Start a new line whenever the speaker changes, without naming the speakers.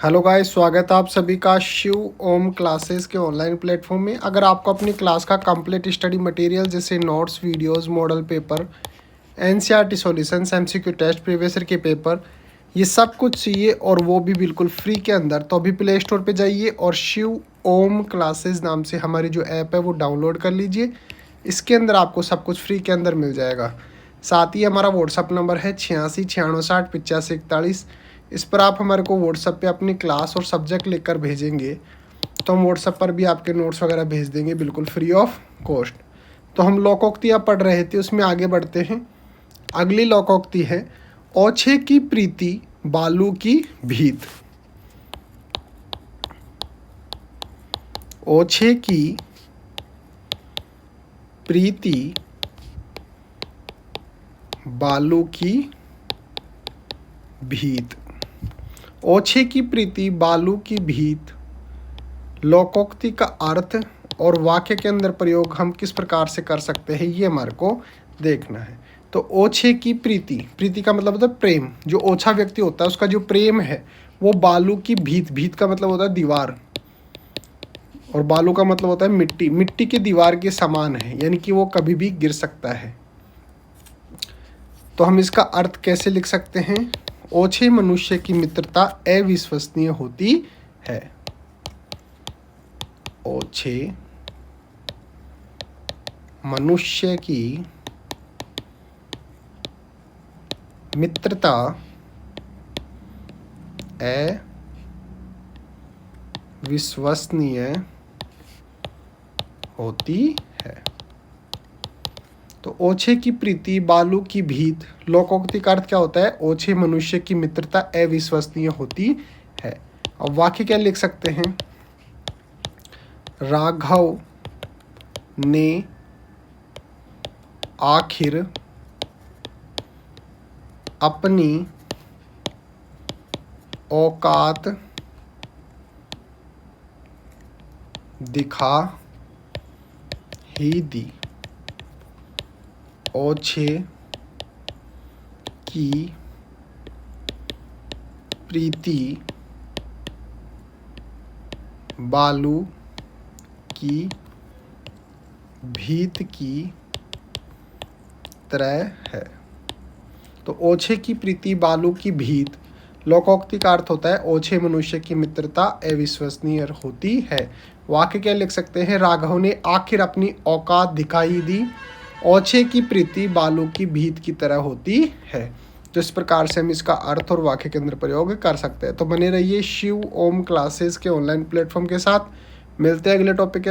Hello guys, स्वागत है आप सभी का शिव ओम क्लासेस के ऑनलाइन प्लेटफॉर्म में। अगर आपको अपनी क्लास का कंप्लीट स्टडी मटेरियल जैसे notes, videos, model paper, NCERT solutions, MCQ test, previous year के पेपर, ये सब कुछ चाहिए और वो भी बिल्कुल फ्री के अंदर, तो अभी प्ले स्टोर पे जाइए और शिव ओम क्लासेस नाम से हमारी जो ऐप है वो डाउनलोड कर लीजिए। इसके अंदर आपको सब कुछ फ्री के अंदर मिल जाएगा। साथ ही हमारा व्हाट्सअप नंबर है 86 660 85 41। इस पर आप हमारे को व्हाट्सअप पे अपनी क्लास और सब्जेक्ट लिखकर भेजेंगे तो हम व्हाट्सअप पर भी आपके नोट्स वगैरह भेज देंगे बिल्कुल फ्री ऑफ कॉस्ट। तो हम लोकोक्तियाँ पढ़ रहे थे, उसमें आगे बढ़ते हैं। अगली लोकोक्ति है, ओछे की प्रीति बालू की भीत। ओछे की प्रीति बालू की भीत। ओछे की प्रीति बालू की भीत लोकोक्ति का अर्थ और वाक्य के अंदर प्रयोग हम किस प्रकार से कर सकते हैं, ये हमारे को देखना है। तो ओछे की प्रीति, प्रीति का मतलब होता है प्रेम। जो ओछा व्यक्ति होता है उसका जो प्रेम है वो बालू की भीत, भीत का मतलब होता है दीवार, और बालू का मतलब होता है मिट्टी, मिट्टी की दीवार के समान है, यानी कि वो कभी भी गिर सकता है। तो हम इसका अर्थ कैसे लिख सकते हैं? ओछे मनुष्य की मित्रता अविश्वसनीय होती है। ओछे मनुष्य की मित्रता अविश्वसनीय होती है। तो ओछे की प्रीति बालू की भीत लोकोक्ति का अर्थ क्या होता है? ओछे मनुष्य की मित्रता अविश्वसनीय होती है। अब वाक्य क्या लिख सकते हैं? राघव ने आखिर अपनी औकात दिखा ही दी। ओछे की प्रीति बालू की भीत की तरह है। तो ओछे की प्रीति बालू की भीत लोकोक्ति का अर्थ होता है ओछे मनुष्य की मित्रता अविश्वसनीय होती है। वाक्य क्या लिख सकते हैं? राघव ने आखिर अपनी औकात दिखाई दी। ओछे की प्रीति बालू की भीत की तरह होती है। तो इस प्रकार से हम इसका अर्थ और वाक्य के अंदर प्रयोग कर सकते हैं। तो बने रहिए शिव ओम क्लासेस के ऑनलाइन प्लेटफॉर्म के साथ। मिलते हैं अगले टॉपिक के